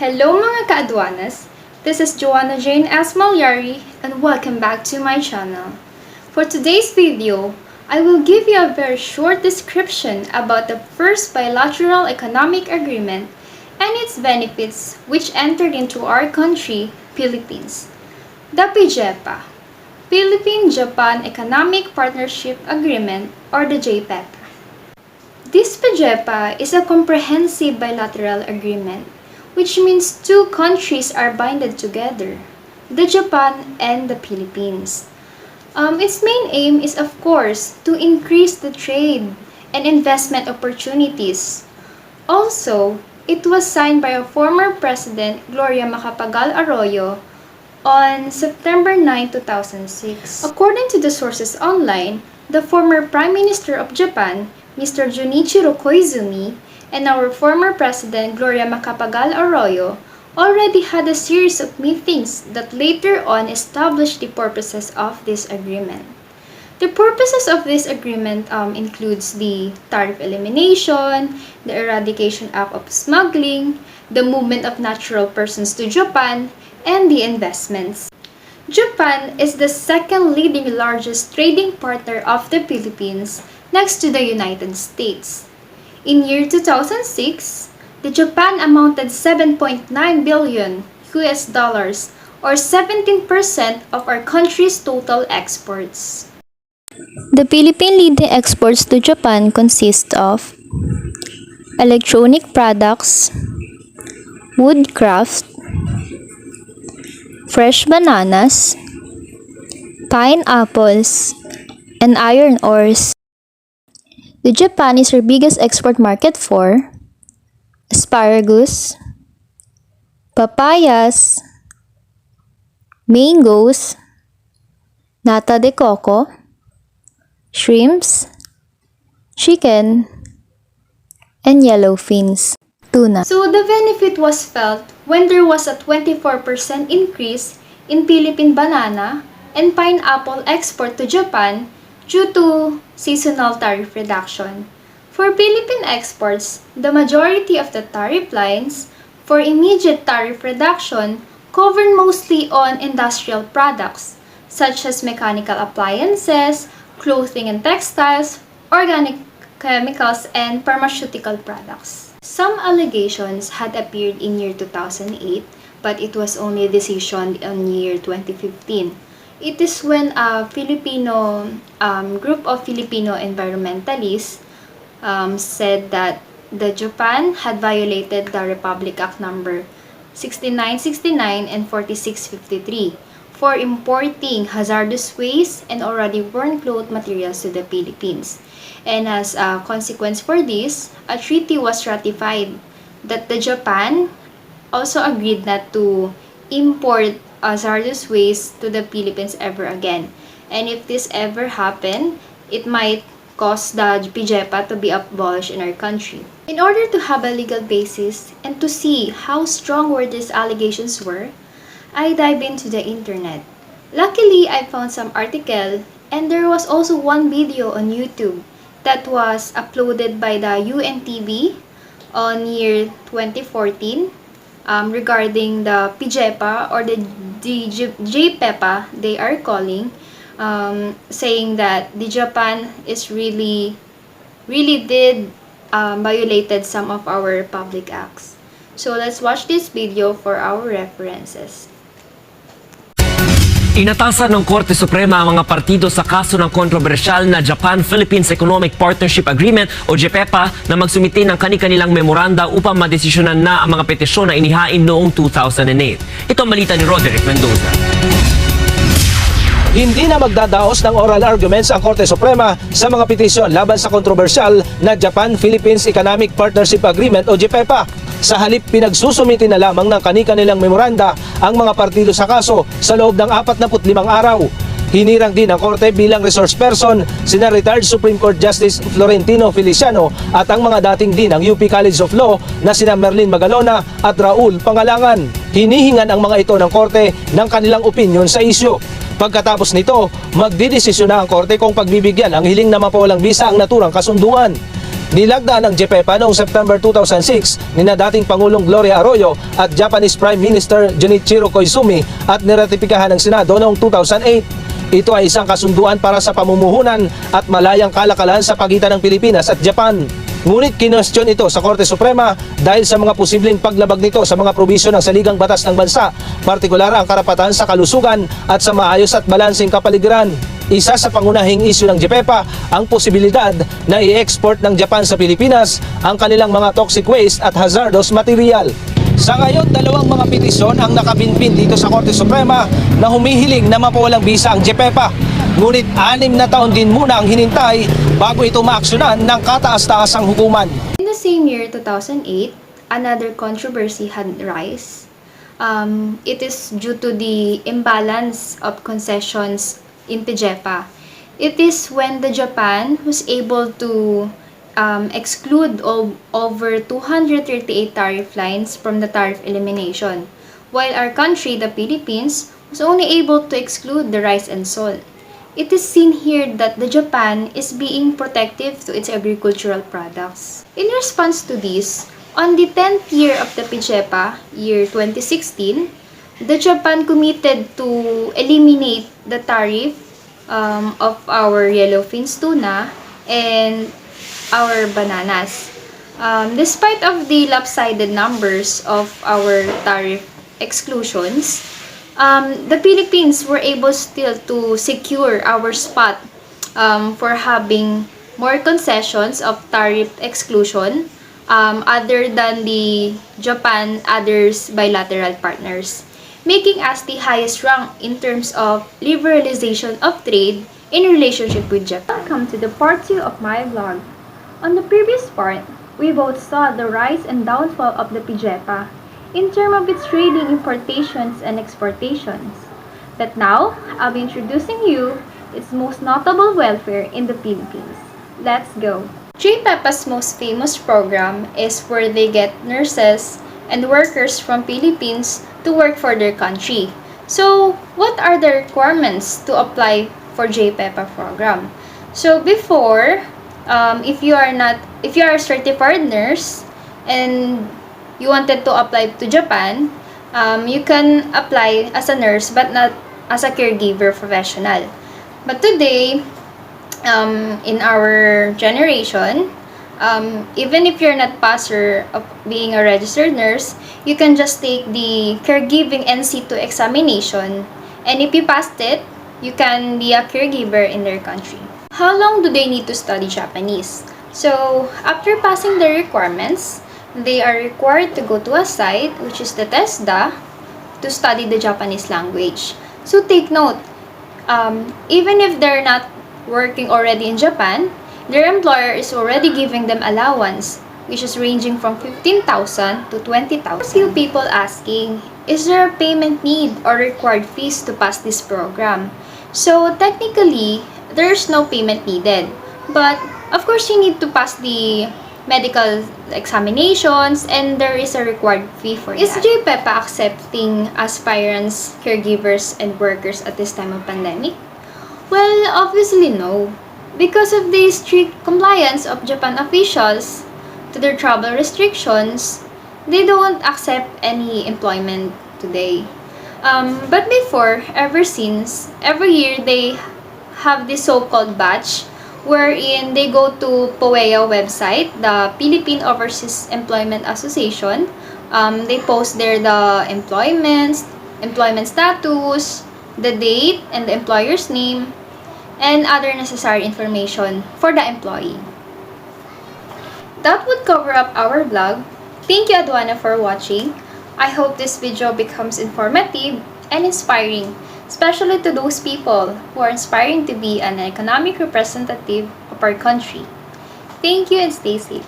Hello mga kaadwanas! This is Joanna Jane S. Malyari and welcome back to my channel. For today's video, I will give you a very short description about the first bilateral economic agreement and its benefits which entered into our country, Philippines. The PJEPA, Philippine-Japan Economic Partnership Agreement, or the JPEPA. This PJEPA is a comprehensive bilateral agreement, which means two countries are binded together, the Japan and the Philippines. Its main aim is, of course, to increase the trade and investment opportunities. Also, it was signed by our former President Gloria Macapagal-Arroyo on September 9, 2006. According to the sources online, the former Prime Minister of Japan, Mr. Junichiro Koizumi, and our former President Gloria Macapagal-Arroyo already had a series of meetings that later on established the purposes of this agreement. The purposes of this agreement includes the tariff elimination, the eradication of smuggling, the movement of natural persons to Japan, and the investments. Japan is the second leading largest trading partner of the Philippines next to the United States. In year 2006, the Japan amounted 7.9 billion US dollars or 17% of our country's total exports. The Philippine leading exports to Japan consist of electronic products, woodcraft, fresh bananas, pineapples, and iron ores. The Japan is our biggest export market for asparagus, papayas, mangoes, nata de coco, shrimps, chicken, and yellowfins, tuna. So the benefit was felt when there was a 24% increase in Philippine banana and pineapple export to Japan due to seasonal tariff reduction. For Philippine exports, the majority of the tariff lines for immediate tariff reduction cover mostly on industrial products such as mechanical appliances, clothing and textiles, organic chemicals, and pharmaceutical products. Some allegations had appeared in year 2008, but it was only decisioned in year 2015. It is when a group of Filipino environmentalists said that the Japan had violated the Republic Act number 6969 and 4653 for importing hazardous waste and already worn cloth materials to the Philippines. And as a consequence for this, a treaty was ratified that the Japan also agreed not to import hazardous waste to the Philippines ever again. And if this ever happened, it might cause the PJEPA to be abolished in our country. In order to have a legal basis and to see how strong were these allegations were, I dived into the internet. Luckily, I found some article and there was also one video on YouTube that was uploaded by the UNTV on year 2014 regarding the PJEPA or the JPEPA they are calling, saying that the Japan is really did violated some of our public acts. So let's watch this video for our references. Inatasan ng Korte Suprema ang mga partido sa kaso ng kontrobersyal na Japan-Philippines Economic Partnership Agreement o JPEPA na magsumite ng kani-kanilang memoranda upang madesisyonan na ang mga petisyon na inihain noong 2008. Ito ang balita ni Roderick Mendoza. Hindi na magdadaos ng oral arguments ang Korte Suprema sa mga petisyon laban sa kontrobersyal na Japan-Philippines Economic Partnership Agreement o JPEPA. Sa halip, pinagsusumiti na lamang ng kani-kanilang memoranda ang mga partido sa kaso sa loob ng 45 araw. Hinirang din ng Korte bilang resource person sina retired Supreme Court Justice Florentino Feliciano at ang mga dating dean ng UP College of Law na sina Merlin Magalona at Raul Pangalangan. Hinihingan ang mga ito ng Korte ng kanilang opinyon sa isyu. Pagkatapos nito, magdidesisyon na ang Korte kung pagbibigyan ang hiling na mapawalang bisa ang naturang kasunduan. Nilagda ng JPEPA noong September 2006 ni na dating Pangulong Gloria Arroyo at Japanese Prime Minister Junichiro Koizumi at niratipikahan ng Senado noong 2008. Ito ay isang kasunduan para sa pamumuhunan at malayang kalakalan sa pagitan ng Pilipinas at Japan. Ngunit kinwestiyon ito sa Korte Suprema dahil sa mga posibleng paglabag nito sa mga probisyon ng saligang batas ng bansa, partikular ang karapatan sa kalusugan at sa maayos at balanseng kapaligiran. Isa sa pangunahing isyu ng JPEPA ang posibilidad na i-export ng Japan sa Pilipinas ang kanilang mga toxic waste at hazardous material. Sa ngayon, dalawang mga petisyon ang nakabinbin dito sa Korte Suprema na humihiling na mapawalang bisa ang JPEPA. Ngunit 6 na taon din muna ang hinintay bago ito maaksyonan ng kataas-taasang hukuman. In the same year, 2008, another controversy had rise. It is due to the imbalance of concessions in PJEPA. It is when the Japan was able to exclude over 238 tariff lines from the tariff elimination, while our country, the Philippines, was only able to exclude the rice and salt. It is seen here that the Japan is being protective to its agricultural products. In response to this, on the 10th year of the PJEPA, year 2016, the Japan committed to eliminate the tariff of our yellowfin tuna and our bananas. Despite of the lopsided numbers of our tariff exclusions, the Philippines were able still to secure our spot for having more concessions of tariff exclusion other than the Japan others bilateral partners, making us the highest rank in terms of liberalization of trade in relationship with Japan. Welcome to the part 2 of my vlog. On the previous part, we both saw the rise and downfall of the PJEPA in terms of its trading importations and exportations. But now, I'll be introducing you its most notable welfare in the Philippines. Let's go! JPEPA's most famous program is where they get nurses and workers from Philippines to work for their country. So, what are the requirements to apply for JPEPA program? So, before, if you are a certified nurse and you wanted to apply to Japan, you can apply as a nurse but not as a caregiver professional. But today, in our generation, even if you're not passer of being a registered nurse, you can just take the caregiving NC2 examination, and if you passed it, you can be a caregiver in their country. How long do they need to study Japanese? So, after passing the requirements, they are required to go to a site, which is the TESDA, to study the Japanese language. So, take note, even if they're not working already in Japan, their employer is already giving them allowance, which is ranging from 15,000 to 20,000. Few people asking, is there a payment need or required fees to pass this program? So, technically, there's no payment needed. But, of course, you need to pass the medical examinations and there is a required fee for that. Is JPEPA accepting aspirants, caregivers, and workers at this time of pandemic? Well, obviously no. Because of the strict compliance of Japan officials to their travel restrictions, they don't accept any employment today. But before, ever since, every year they have this so-called batch wherein they go to POEA website, the Philippine Overseas Employment Association. They post there the employment status, the date, and the employer's name, and other necessary information for the employee. That would cover up our vlog. Thank you, Adwana, for watching. I hope this video becomes informative and inspiring, especially to those people who are aspiring to be an economic representative of our country. Thank you and stay safe.